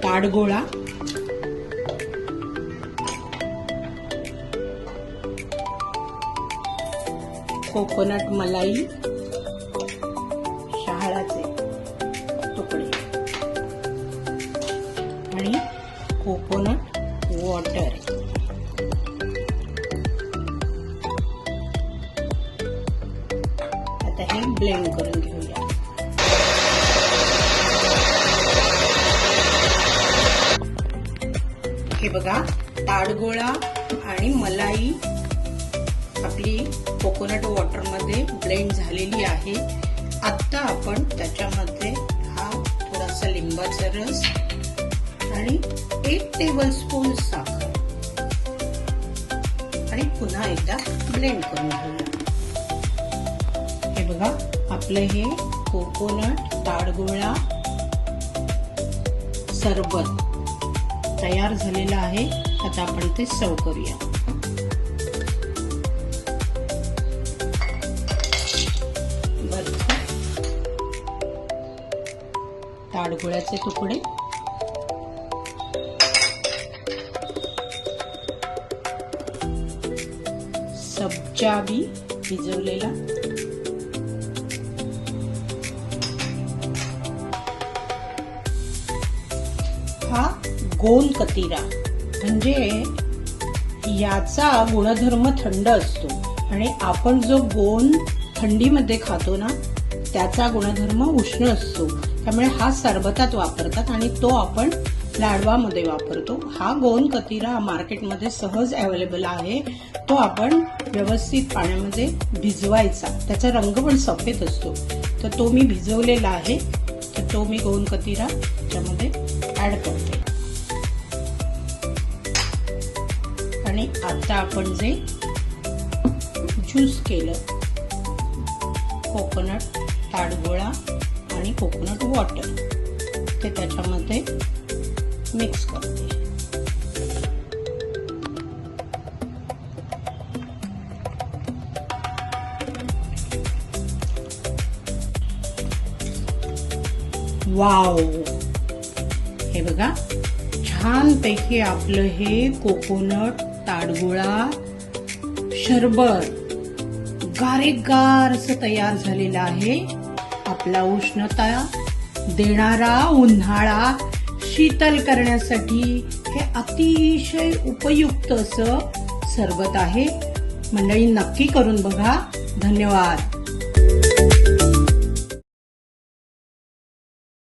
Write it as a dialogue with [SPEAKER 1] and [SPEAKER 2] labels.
[SPEAKER 1] ताडगोळा, coconut मलाई, शहाळाचे तुकडे आणि कोकोनट वॉटर. आता हे ब्लेंड करून घेऊया. हे बघा, ताडगोळा आणि मलाई आपली कोकोनट वॉटर मध्ये ब्लेंड झालेली आहे. आता आपण त्याच्यामध्ये हा थोडासा लिंबाचा रस आणि 1 टेबलस्पून साखर आणि पुन्हा एकदा ब्लेंड करून घेऊया. हे बघा, आपलं हे कोकोनट ताडगोळा सरबत तयार झालेलं आहे. आता आपण ते सर्व करूया. ताडगोळ्याचे तुकडे, सब्जा बी भिजवलेला, हा गोंद कतिरा, म्हणजे याचा गुणधर्म थंड असतो आणि आपण जो गोंद थंडीमध्ये खातो ना, त्याचा गुणधर्म उष्ण असतो. त्यामुळे हा सरबतात वापरतात आणि तो आपण लाडवामध्ये वापरतो. हा गोंद कतिरा मार्केटमध्ये सहज अवेलेबल आहे. तो आपण व्यवस्थित पाण्यामध्ये भिजवायचा. त्याचा रंग पण सफेद असतो. तर तो मी भिजवलेला आहे. तर तो मी गोंद कतिरा त्यामध्ये ऍड करते. आणि आता आपण जे ज्यूस केलं, कोकोनट ताडगोळा आणि कोकोनट वॉटर, ते त्याच्यामध्ये मिक्स करते. वाव, हे बघा, छानपैकी आपलं हे कोकोनट ताडगोळा शरबत गारेगार असं तयार झालेलं आहे. आपला उष्णता देणारा उन्हाळा शीतल करण्यासाठी हे अतिशय उपयुक्त असं सरबत आहे. मंडळी, नक्की करून बघा. धन्यवाद.